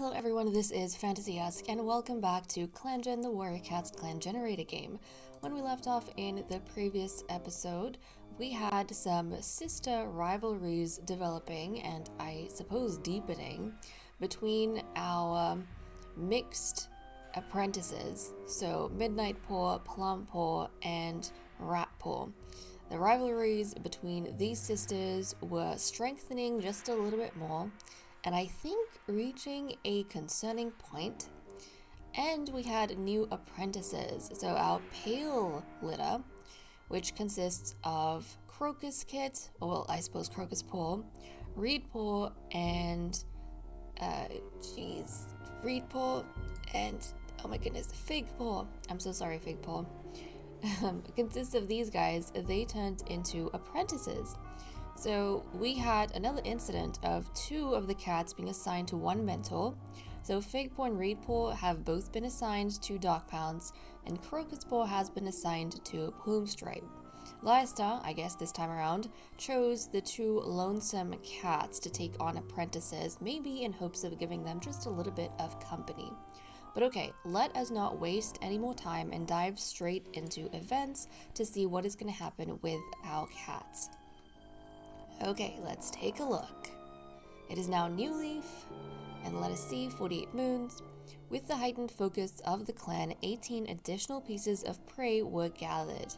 Hello everyone, this is Fantasy Ask, and welcome back to ClanGen, the Warrior Cats clan generator game. When we left off in the previous episode, we had some sister rivalries developing, and I suppose deepening, between our mixed apprentices, so Midnight Paw, Plum Paw, and Rat Paw. The rivalries between these sisters were strengthening just a little bit more, and I think reaching a concerning point. And we had new apprentices. So our pale litter, which consists of Crocus Kit, or well, I suppose Crocus Paw, Reed Paw, and Reed Paw, and oh my goodness, Fig Paw. I'm so sorry, Fig Paw. Consists of these guys. They turned into apprentices. So we had another incident of two of the cats being assigned to one mentor. So Figpaw and Reedpaw have both been assigned to Darkpounce, and Crocuspaw has been assigned to Plumestripe. Lystar, I guess this time around, chose the two lonesome cats to take on apprentices, maybe in hopes of giving them just a little bit of company. But okay, let us not waste any more time and dive straight into events to see what is going to happen with our cats. Okay, let's take a look. It is now New Leaf, and let us see 48 moons. With the heightened focus of the clan, 18 additional pieces of prey were gathered.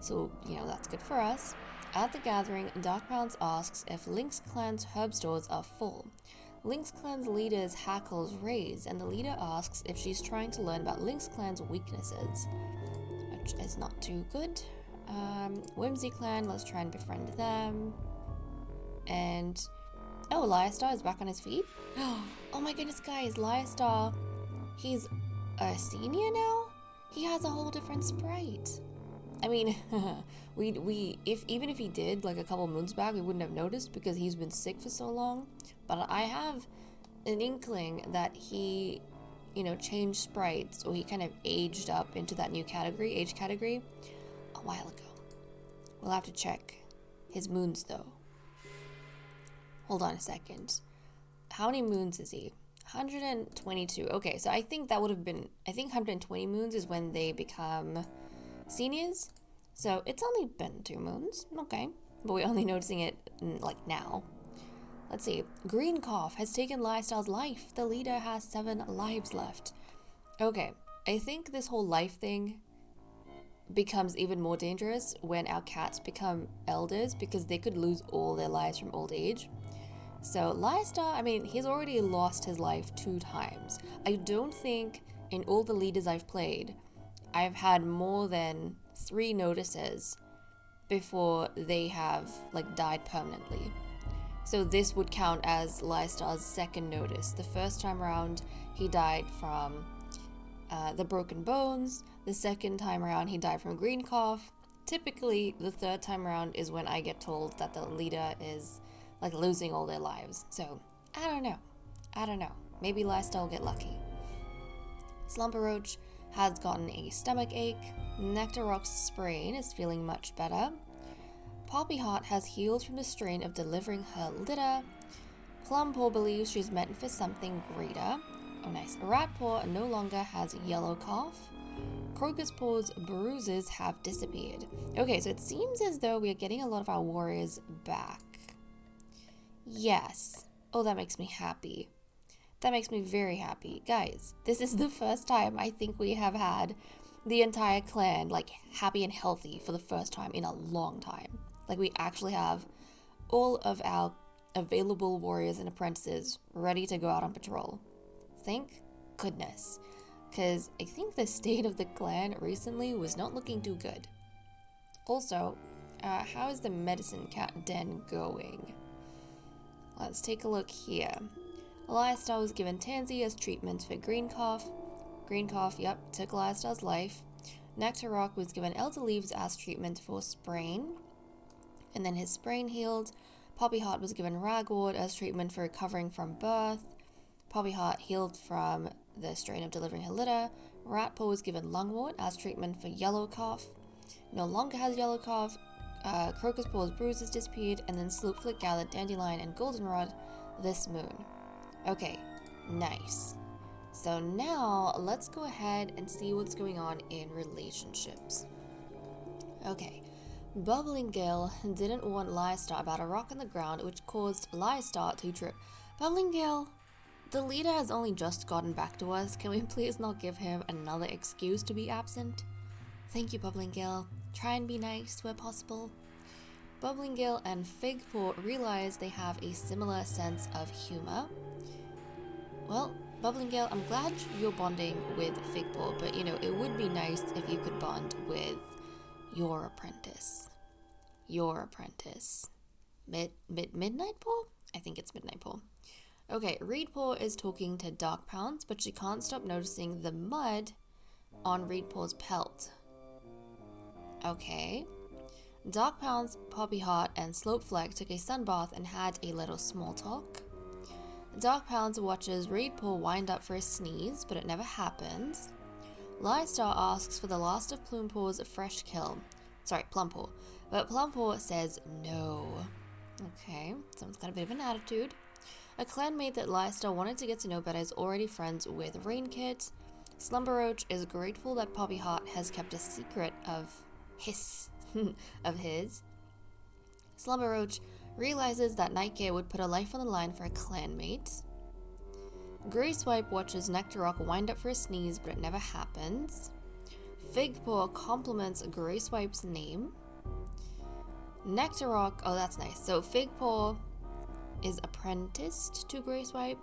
So, that's good for us. At the gathering, Darkpounce asks if Lynx Clan's herb stores are full. Lynx Clan's leader's hackles raise, and the leader asks if she's trying to learn about Lynx Clan's weaknesses, which is not too good. Whimsy Clan, let's try and befriend them. And Lystar is back on his feet. Oh my goodness, guys, Lystar, he's a senior now? He has a whole different sprite. I mean, even if he did like a couple moons back, we wouldn't have noticed because he's been sick for so long. But I have an inkling that he, changed sprites, or he kind of aged up into that new age category, a while ago. We'll have to check his moons though. Hold on a second. How many moons is he? 122. Okay, so I think that would have been, 120 moons is when they become seniors. So it's only been 2 moons. Okay. But we're only noticing it now. Let's see. Green Cough has taken Lystar's life. The leader has 7 lives left. Okay. I think this whole life thing becomes even more dangerous when our cats become elders, because they could lose all their lives from old age. So Lystar, he's already lost his life 2 times. I don't think in all the leaders I've played, I've had more than 3 notices before they have died permanently. So this would count as Lystar's second notice. The first time around, he died from the broken bones. The second time around, he died from green cough. Typically, the third time around is when I get told that the leader is losing all their lives. So, I don't know. Maybe Lystar will get lucky. Slumber Roach has gotten a stomach ache. Nectar Rock's sprain is feeling much better. Poppy Heart has healed from the strain of delivering her litter. Plum Paw believes she's meant for something greater. Oh nice. Rat Paw no longer has yellow cough. Crocus Paw's bruises have disappeared. Okay, so it seems as though we are getting a lot of our warriors back. Yes. Oh, that makes me happy. That makes me very happy. Guys, this is the first time I think we have had the entire clan happy and healthy for the first time in a long time. We actually have all of our available warriors and apprentices ready to go out on patrol. Thank goodness. Because I think the state of the clan recently was not looking too good. Also, how is the medicine cat den going? Let's take a look here. Lystar was given Tansy as treatment for green cough. Green cough, yep, took Lystar's life. Nectar Rock was given Elder Leaves as treatment for sprain, and then his sprain healed. Poppy Heart was given Ragwort as treatment for recovering from birth. Poppy Heart healed from the strain of delivering her litter. Ratpaw was given Lungwort as treatment for yellow cough. No longer has yellow cough. Crocus Paw's bruises disappeared, and then Sloopflick gathered Dandelion and Goldenrod this moon. Okay, Nice. So now let's go ahead and see what's going on in relationships. Okay, Bubbling Gale didn't warn Lystar about a rock on the ground which caused Lystar to trip. Bubbling Gale, the leader has only just gotten back to us. Can we please not give him another excuse to be absent? Thank you, Bubbling Gale. Try and be nice where possible. Bubbling Gale and Figpaw realize they have a similar sense of humor. Well, Bubbling Gale, I'm glad you're bonding with Figpaw, but you know, it would be nice if you could bond with your apprentice. Midnight Paw? I think it's Midnight Paw. Okay, Reedpaw is talking to Dark Pounce, but she can't stop noticing the mud on Reedpaw's pelt. Okay. Dark Pounce, Poppy Heart, and Slopefleck took a sunbath and had a little small talk. Dark Pounce watches Reedpaw wind up for a sneeze, but it never happens. Lystar asks for the last of Plumpaw's fresh kill. Sorry, Plumpaw. But Plumpaw says no. Okay, someone's got a bit of an attitude. A clanmate that Lystar wanted to get to know better is already friends with Rainkit. Slumberroach is grateful that Poppy Heart has kept a secret of his. Slumberroach realizes that Nightcare would put her life on the line for a clanmate. Greyswipe watches Nectarock wind up for a sneeze, but it never happens. Figpaw compliments Greyswipe's name. Nectarock, oh that's nice. So Figpaw is apprenticed to Greyswipe.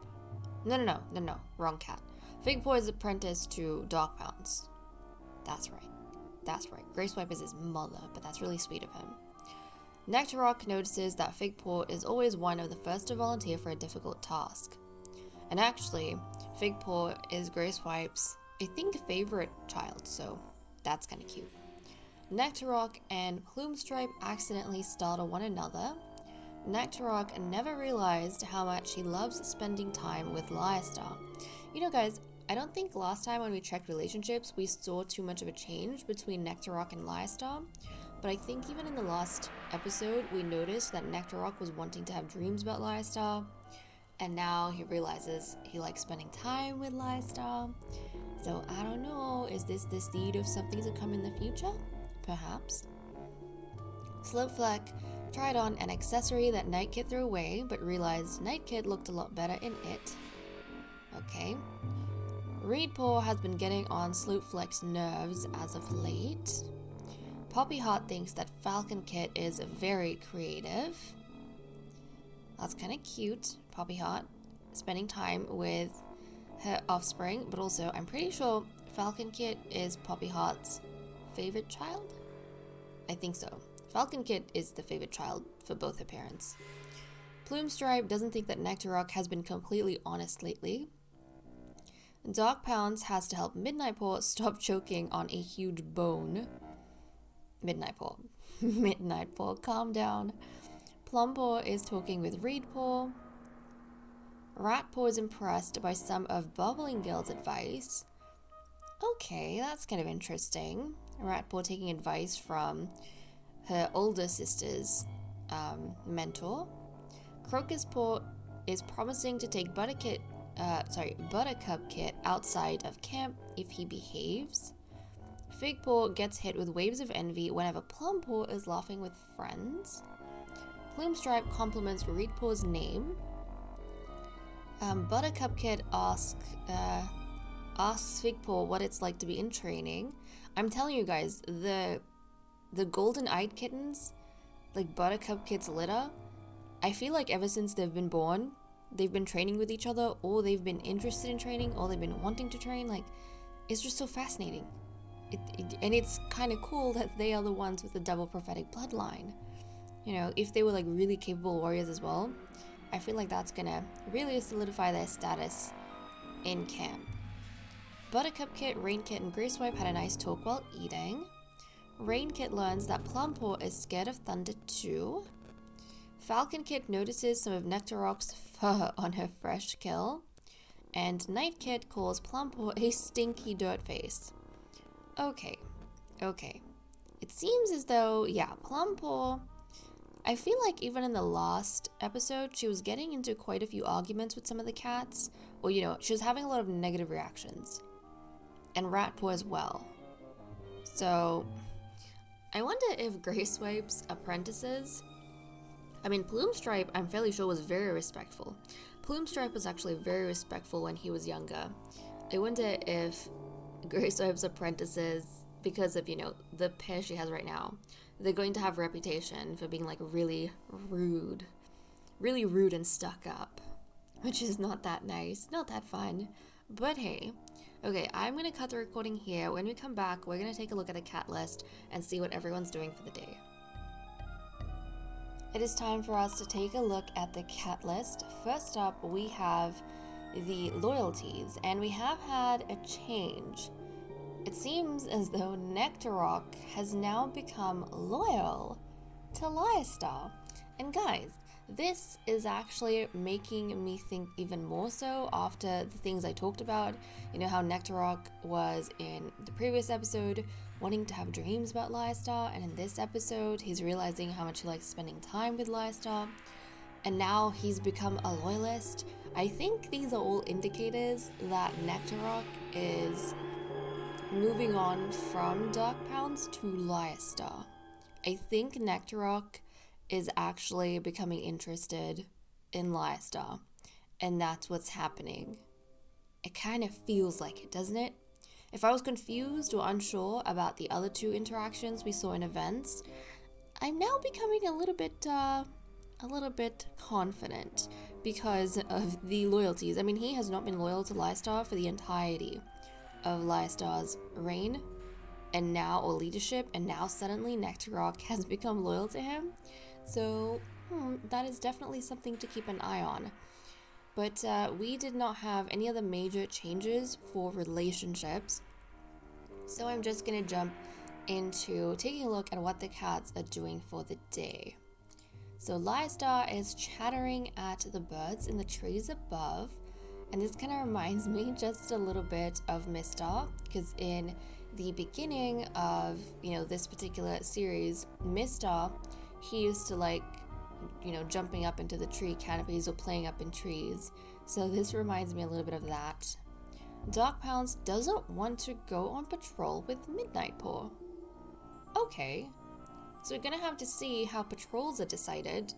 No, wrong cat. Figpaw is apprenticed to Dark Pounce. That's right. Greyswipe is his mother, but that's really sweet of him. Nectarock notices that Figpaw is always one of the first to volunteer for a difficult task. And actually, Figpaw is Greyswipe's, I think, favorite child, so that's kind of cute. Nectarock and Plumestripe accidentally startle one another. Nectarock never realized how much he loves spending time with Lystar. You know, guys, I don't think last time when we checked relationships, we saw too much of a change between Nectarock and Lystar. But I think even in the last episode, we noticed that Nectarock was wanting to have dreams about Lystar. And now he realizes he likes spending time with Lystar. So I don't know, is this the seed of something to come in the future? Perhaps. Slopefleck tried on an accessory that Nightkit threw away, but realized Nightkit looked a lot better in it. Okay. Reedpaw has been getting on Slopefleck's nerves as of late. Poppy Heart thinks that Falcon Kit is very creative. That's kind of cute, Poppy Heart, spending time with her offspring, but also I'm pretty sure Falcon Kit is Poppy Heart's favorite child? I think so. Falcon Kit is the favorite child for both her parents. Plumestripe doesn't think that Nectarock has been completely honest lately. Dark Pounce has to help Midnight Paw stop choking on a huge bone. Midnight Paw, calm down. Plumpaw is talking with Reedpaw. Ratpaw is impressed by some of Bubbling Gale's advice. Okay, that's kind of interesting. Ratpaw taking advice from her older sister's mentor. Crocus Paw is promising to take Buttercup Kit outside of camp if he behaves. Figpaw gets hit with waves of envy whenever Plumpaw is laughing with friends. Plumestripe compliments Reedpaw's name. Buttercup Kit asks Figpaw what it's like to be in training. I'm telling you guys, the golden-eyed kittens, like Buttercup Kit's litter, I feel like ever since they've been born, they've been training with each other, or they've been interested in training, or they've been wanting to train. Like, it's just so fascinating. And it's kind of cool that they are the ones with the double prophetic bloodline. You know, if they were like really capable warriors as well, I feel like that's gonna really solidify their status in camp. Buttercup Kit, Rainkit, and Greyswipe had a nice talk while eating. Rainkit learns that Plumpaw is scared of thunder too. Falcon Kit notices some of Nectarock's fur on her fresh kill. And Nightkit calls Plumpaw a stinky dirt face. Okay. It seems as though, yeah, Plumpaw, I feel like even in the last episode, she was getting into quite a few arguments with some of the cats, or she was having a lot of negative reactions. And Ratpaw as well. So, I wonder if Grayswipe's apprentices... Plumestripe, I'm fairly sure, was very respectful. Plumestripe was actually very respectful when he was younger. I wonder if Grayswipe's apprentices, because of, the pair she has right now, they're going to have a reputation for being, really rude. Really rude and stuck up. Which is not that nice, not that fun. But hey. Okay, I'm going to cut the recording here. When we come back, we're going to take a look at the cat list and see what everyone's doing for the day. It is time for us to take a look at the cat list. First up, we have the loyalties, and we have had a change. It seems as though Nectarrock has now become loyal to Lyastar. And guys, this is actually making me think even more so after the things I talked about. How Nectarrock was in the previous episode wanting to have dreams about Lyastar, and in this episode he's realizing how much he likes spending time with Lyastar, and now he's become a loyalist. I think these are all indicators that Nectarrock is moving on from Dark Pounds to Lyastar. I think Nectarrock is actually becoming interested in Lyastar, and that's what's happening. It kind of feels like it, doesn't it? If I was confused or unsure about the other two interactions we saw in events, I'm now becoming a little bit confident because of the loyalties. He has not been loyal to Lyastar for the entirety of Lyastar's reign and now, or leadership, and now suddenly Nectarrock has become loyal to him. So that is definitely something to keep an eye on. But we did not have any other major changes for relationships. So I'm just going to jump into taking a look at what the cats are doing for the day. So Lyastar is chattering at the birds in the trees above. And this kind of reminds me just a little bit of Mistar, because in the beginning of, this particular series, Mistar, he used to jumping up into the tree canopies or playing up in trees. So this reminds me a little bit of that. Dark Pounds doesn't want to go on patrol with Midnight Paw. Okay, so we're gonna have to see how patrols are decided,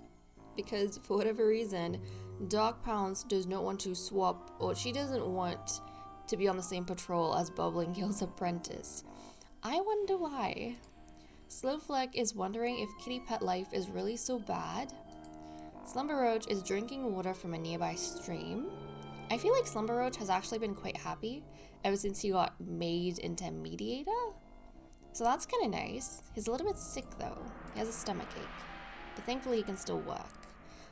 because for whatever reason, Dark Pounds does not want to swap, or she doesn't want to be on the same patrol as Bubbling Gill's apprentice. I wonder why. Slowfleck is wondering if kitty pet life is really so bad. Slumber Roach is drinking water from a nearby stream. I feel like Slumber Roach has actually been quite happy ever since he got made into Mediator. So that's kind of nice. He's a little bit sick though. He has a stomachache. But thankfully he can still work.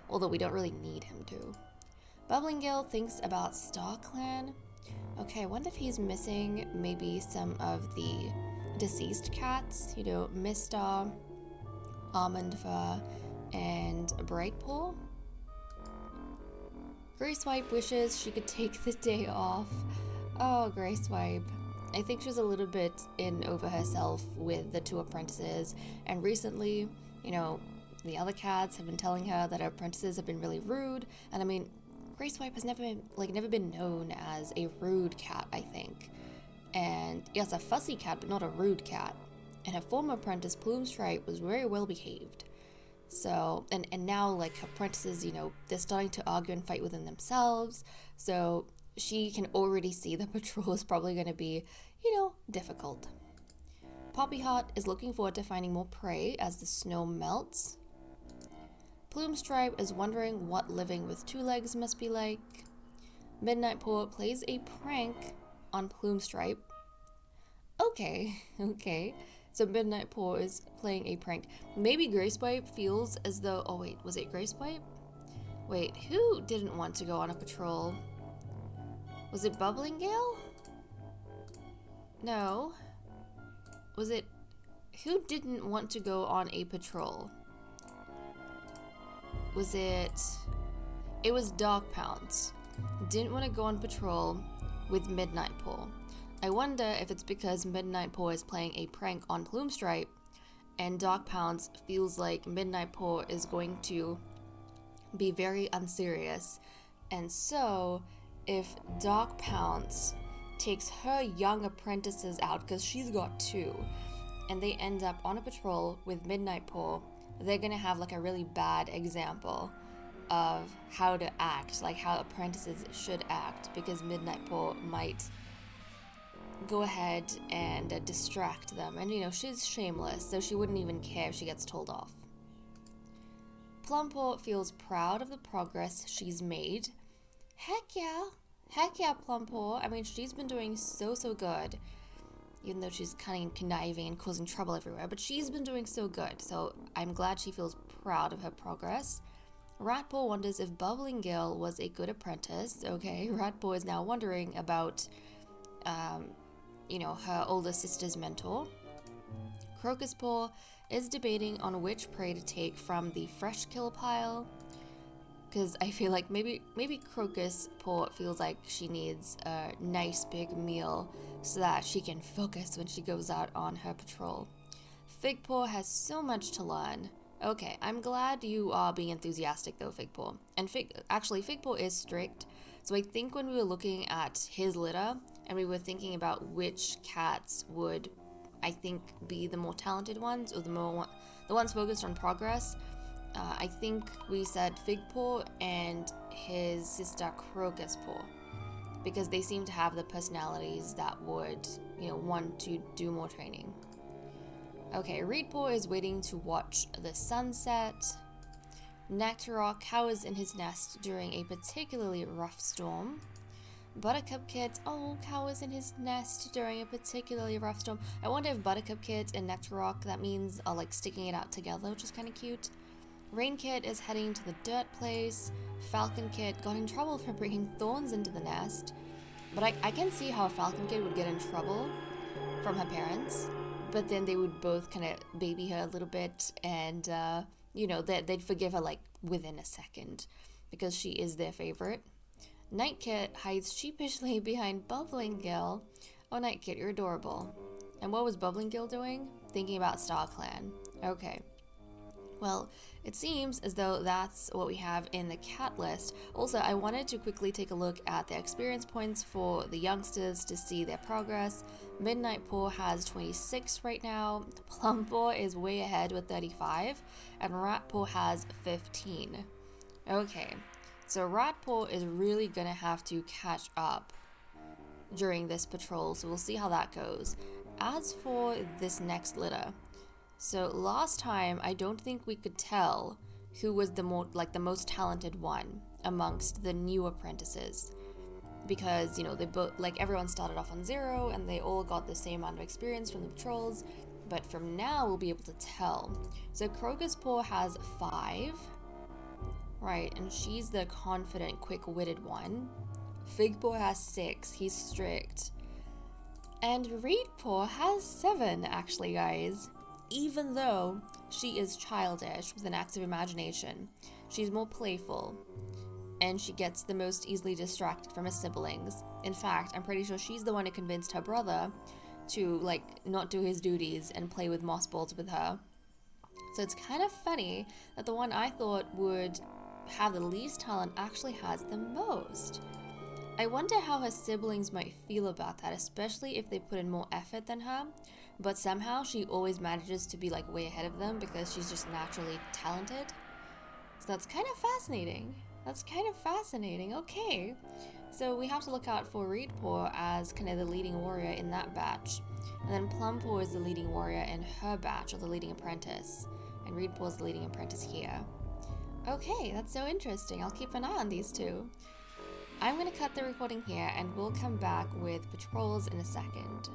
Although we don't really need him to. Bubbling Gill thinks about Star Clan. Okay, I wonder if he's missing maybe some of the deceased cats. Mistar, Almond Fur, and Brightpaw. Grayswipe wishes she could take the day off. Oh, Grayswipe. I think she's a little bit in over herself with the two apprentices, and recently, the other cats have been telling her that her apprentices have been really rude, and Grayswipe has never been known as a rude cat, I think. And yes, a fussy cat, but not a rude cat. And her former apprentice, Plumestripe, was very well behaved. So, and now, her apprentices, they're starting to argue and fight within themselves. So, she can already see the patrol is probably going to be, difficult. Poppyheart is looking forward to finding more prey as the snow melts. Plumestripe is wondering what living with two legs must be like. Midnight Paw plays a prank on Plumestripe. Okay. So Midnight Paw is playing a prank. Maybe Grayswipe feels as though... Oh wait, was it Grayswipe? Wait, who didn't want to go on a patrol? Was it Bubbling Gale? No. Was it... Who didn't want to go on a patrol? Was it... It was Dark Pounds. Didn't want to go on patrol with Midnight Paw. I wonder if it's because Midnight Paw is playing a prank on Plumestripe, and Dark Pounce feels like Midnight Paw is going to be very unserious. And so, if Dark Pounce takes her young apprentices out, because she's got 2, and they end up on a patrol with Midnight Paw, they're gonna have like a really bad example of how to act, like how apprentices should act, because Midnight Paw might go ahead and distract them. And you know, she's shameless, so she wouldn't even care if she gets told off. Plumpaw feels proud of the progress she's made. Heck yeah, Plumpaw. I mean, she's been doing so good, even though she's kind of conniving and causing trouble everywhere, but she's been doing so good, so I'm glad she feels proud of her progress. Ratpaw wonders if Bubbling Gale was a good apprentice. Okay, Ratpaw is now wondering about, her older sister's mentor. Crocuspaw is debating on which prey to take from the fresh kill pile, because I feel like maybe Crocuspaw feels like she needs a nice big meal so that she can focus when she goes out on her patrol. Figpaw has so much to learn. Okay, I'm glad you are being enthusiastic though, Figpaw. And Figpaw is strict, so I think when we were looking at his litter and we were thinking about which cats would, I think, be the more talented ones, or the ones focused on progress, I think we said Figpaw and his sister Crocuspaw, because they seem to have the personalities that would, want to do more training. Okay, Reedpaw is waiting to watch the sunset. Nectarrock cowers in his nest during a particularly rough storm. Buttercup Kit, cowers in his nest during a particularly rough storm. I wonder if Buttercup Kit and Nectarrock, that means, are like sticking it out together, which is kind of cute. Rain Kit is heading to the dirt place. Falcon Kit got in trouble for bringing thorns into the nest. But I can see how a Falcon Kit would get in trouble from her parents. But then they would both kind of baby her a little bit, and, they'd forgive her like within a second, because she is their favorite. Night Kit hides sheepishly behind Bubbling Gale. Oh, Night Kit, you're adorable. And what was Bubbling Gale doing? Thinking about StarClan. Okay. Well, it seems as though that's what we have in the cat list. Also, I wanted to quickly take a look at the experience points for the youngsters to see their progress. Midnight Paw has 26 right now, Plumpaw is way ahead with 35, and Ratpaw has 15. Okay, so Ratpaw is really gonna have to catch up during this patrol, so we'll see how that goes. As for this next litter, so last time I don't think we could tell who was the most talented one amongst the new apprentices, because they both, everyone started off on 0 and they all got the same amount of experience from the patrols, but from now we'll be able to tell. So Crocuspaw has 5, right, and she's the confident, quick-witted one. Figpaw has 6, he's strict, and Reedpaw has 7 actually, guys. Even though she is childish with an active imagination, she's more playful, and she gets the most easily distracted from her siblings. In fact, I'm pretty sure she's the one who convinced her brother to, not do his duties and play with moss balls with her. So it's kind of funny that the one I thought would have the least talent actually has the most. I wonder how her siblings might feel about that, especially if they put in more effort than her, but somehow she always manages to be way ahead of them because she's just naturally talented. So that's kind of fascinating. Okay, so we have to look out for Reedpaw as kind of the leading warrior in that batch, and then Plumpaw is the leading warrior in her batch, or the leading apprentice, and Reedpaw is the leading apprentice here. Okay, that's so interesting. I'll keep an eye on these two. I'm going to cut the recording here, and we'll come back with patrols in a second.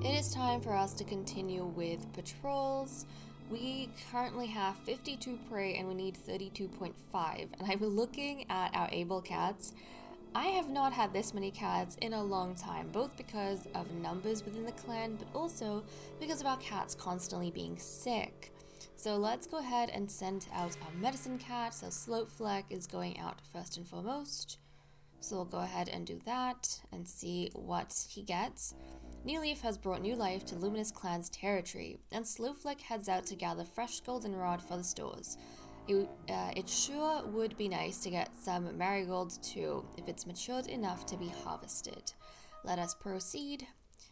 It is time for us to continue with patrols. We currently have 52 prey and we need 32.5, and I'm looking at our able cats. I have not had this many cats in a long time, both because of numbers within the clan, but also because of our cats constantly being sick. So let's go ahead and send out our medicine cat. So Slopefleck is going out first and foremost. So we'll go ahead and do that and see what he gets. New Leaf has brought new life to Luminous Clan's territory, and Slowflick heads out to gather fresh goldenrod for the stores. It sure would be nice to get some marigold too, if it's matured enough to be harvested. Let us proceed.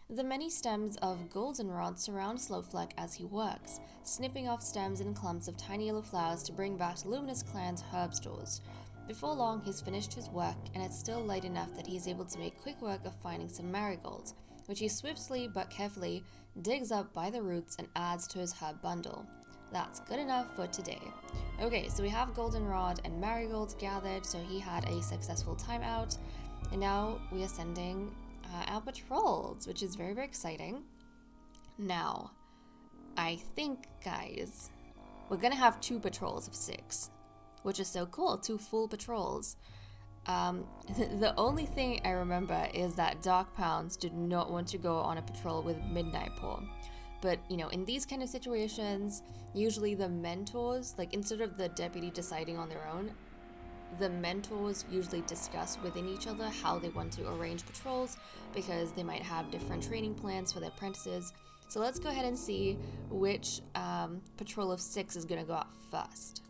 The many stems of goldenrod surround Slowflick as he works, snipping off stems and clumps of tiny yellow flowers to bring back to Luminous Clan's herb stores. Before long, he's finished his work, and it's still light enough that he's able to make quick work of finding some marigolds, which he swiftly but carefully digs up by the roots and adds to his herb bundle. That's good enough for today. Okay, so we have goldenrod and marigolds gathered, so he had a successful time out, and now we are sending our patrols, which is very, very exciting. Now, I think, guys, we're gonna have 2 patrols of 6. Which is so cool, 2 full patrols. The only thing I remember is that Dark Pounds did not want to go on a patrol with Midnight Paw. But, you know, in these kind of situations, usually the mentors, like instead of the deputy deciding on their own, the mentors usually discuss within each other how they want to arrange patrols because they might have different training plans for their apprentices. So let's go ahead and see which patrol of 6 is going to go out first.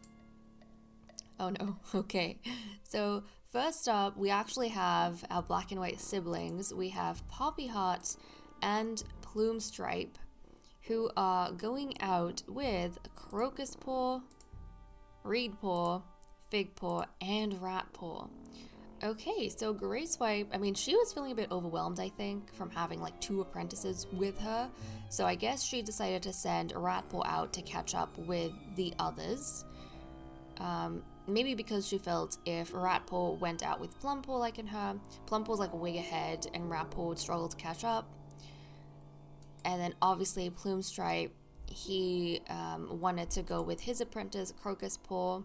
Oh no, okay. So first up, we actually have our black and white siblings. We have Poppy Heart and Plume Stripe, who are going out with Crocus Paw, Reed Paw, Fig Paw, and Rat Paw. Okay, so Gray Swipe, I mean, she was feeling a bit overwhelmed, I think, from having like 2 apprentices with her. So I guess she decided to send Rat Paw out to catch up with the others. Maybe because she felt if Ratpaw went out with Plumpaw like in her, Plumpaw's like way ahead and Ratpaw would struggle to catch up. And then obviously Plume Stripe, he wanted to go with his apprentice Crocus Paw.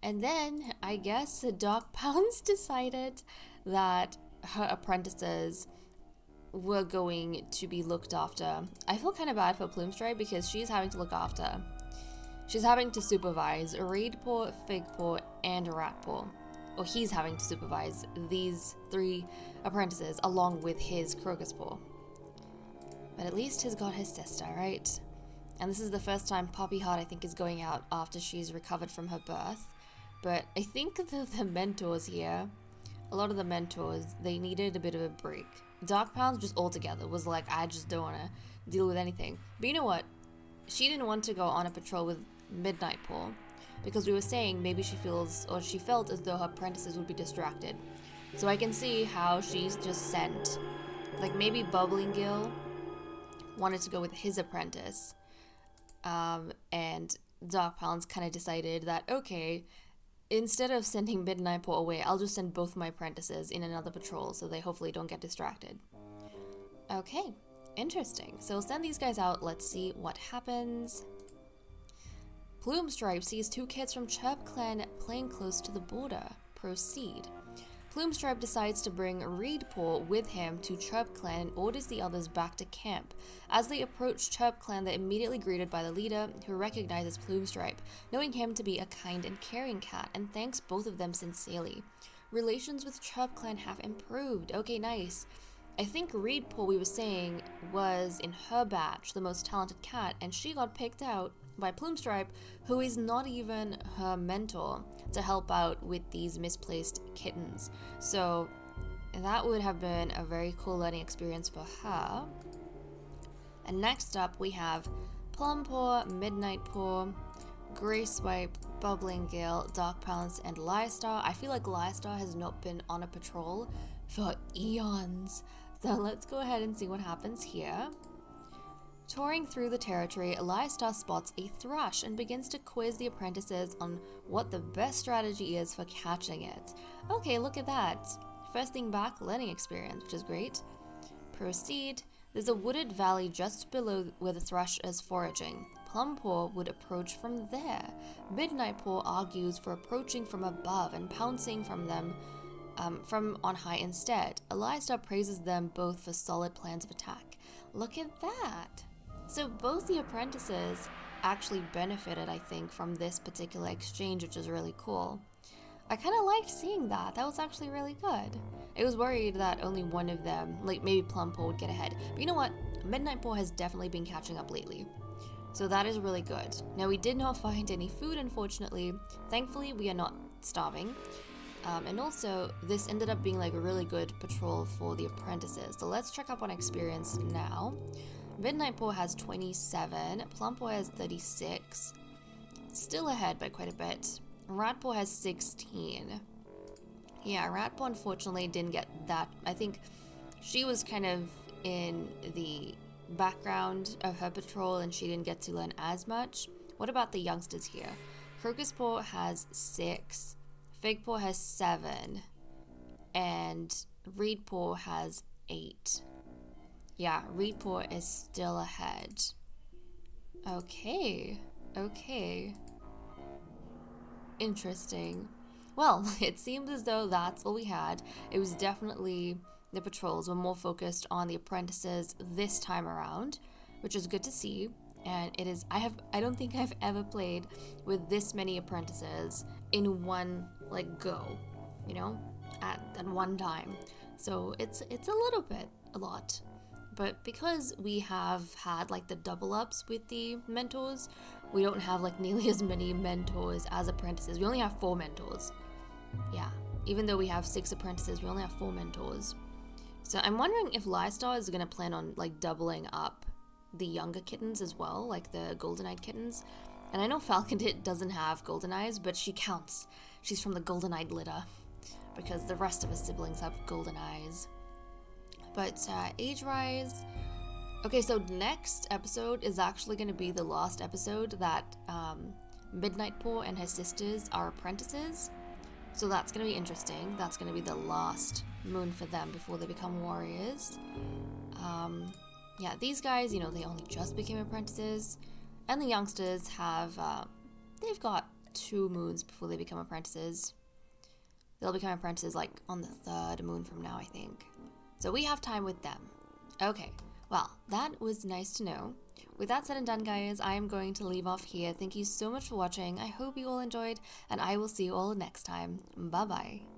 And then I guess Dark Pounds decided that her apprentices were going to be looked after. I feel kind of bad for Plume Stripe because she's having to look after. She's having to supervise Reed Paw, Fig Paw, and Rat Paw. Or he's having to supervise these 3 apprentices along with his Crocus Paw. But at least he's got his sister, right? And this is the first time Poppy Heart, I think, is going out after she's recovered from her birth. But I think the mentors here, a lot of the mentors, they needed a bit of a break. Dark Pounds just altogether was like, I just don't want to deal with anything. But you know what? She didn't want to go on a patrol with Midnight Paw because we were saying maybe she felt as though her apprentices would be distracted. So I can see how she's just sent, like maybe Bubbling Gill wanted to go with his apprentice, and Dark Pounds kind of decided that, okay, instead of sending Midnight Paw away, I'll just send both my apprentices in another patrol so they hopefully don't get distracted. Okay, interesting. So we'll send these guys out. Let's see what happens. Plume Stripe sees 2 kids from Chirp Clan playing close to the border. Proceed. Plume Stripe decides to bring Reed Paw with him to Chirp Clan and orders the others back to camp. As they approach Chirp Clan, they're immediately greeted by the leader, who recognizes Plume Stripe, knowing him to be a kind and caring cat, and thanks both of them sincerely. Relations with Chirp Clan have improved. Okay, nice. I think Reed Paw, we were saying, was in her batch the most talented cat, and she got picked out by Plume Stripe, who is not even her mentor, to help out with these misplaced kittens. So that would have been a very cool learning experience for her. And next up we have Plumpaw, Midnight Paw, Grey Swipe, Bubbling Gale, Dark Pounds, and Lystar. I feel like Lystar has not been on a patrol for eons. So let's go ahead and see what happens here. Touring through the territory, Lystar spots a thrush and begins to quiz the apprentices on what the best strategy is for catching it. Okay, look at that. First thing back, learning experience, which is great. Proceed. There's a wooded valley just below where the thrush is foraging. Plumpaw would approach from there. Midnight Paw argues for approaching from above and pouncing from them from on high instead. Lystar praises them both for solid plans of attack. Look at that. So both the apprentices actually benefited, I think, from this particular exchange, which is really cool. I kind of liked seeing that. That was actually really good. I was worried that only one of them, like maybe Plumpo, would get ahead. But you know what? Midnight Paw has definitely been catching up lately. So that is really good. Now, we did not find any food, unfortunately. Thankfully, we are not starving. And also, this ended up being like a really good patrol for the apprentices. So let's check up on experience now. Midnight Paw has 27. Plumpo has 36. Still ahead by quite a bit. Ratpaw has 16. Yeah, Ratpaw unfortunately didn't get that. I think she was kind of in the background of her patrol and she didn't get to learn as much. What about the youngsters here? Crocus Paw has 6. Fig Paw has 7. And Reed Paw has 8. Yeah, Reed Paw is still ahead. Okay. Interesting. Well, it seems as though that's all we had. It was definitely, the patrols were more focused on the apprentices this time around, which is good to see. And it is, I don't think I've ever played with this many apprentices in one like go, you know, at one time. So it's a lot. But because we have had like the double ups with the mentors, we don't have like nearly as many mentors as apprentices. We only have 4 mentors. Yeah, even though we have 6 apprentices, we only have 4 mentors. So I'm wondering if Lystar is going to plan on like doubling up the younger kittens as well, like the golden-eyed kittens. And I know Falcondit doesn't have golden eyes, but she counts. She's from the golden-eyed litter because the rest of her siblings have golden eyes. But age rise. Okay, so next episode is actually going to be the last episode that Midnight Paw and her sisters are apprentices. So that's going to be interesting. That's going to be the last moon for them before they become warriors. Yeah, these guys, you know, they only just became apprentices. And the youngsters have, they've got 2 moons before they become apprentices. They'll become apprentices like on the 3rd moon from now, I think. So we have time with them. Okay, well, that was nice to know. With that said and done, guys, I am going to leave off here. Thank you so much for watching. I hope you all enjoyed, and I will see you all next time. Bye-bye.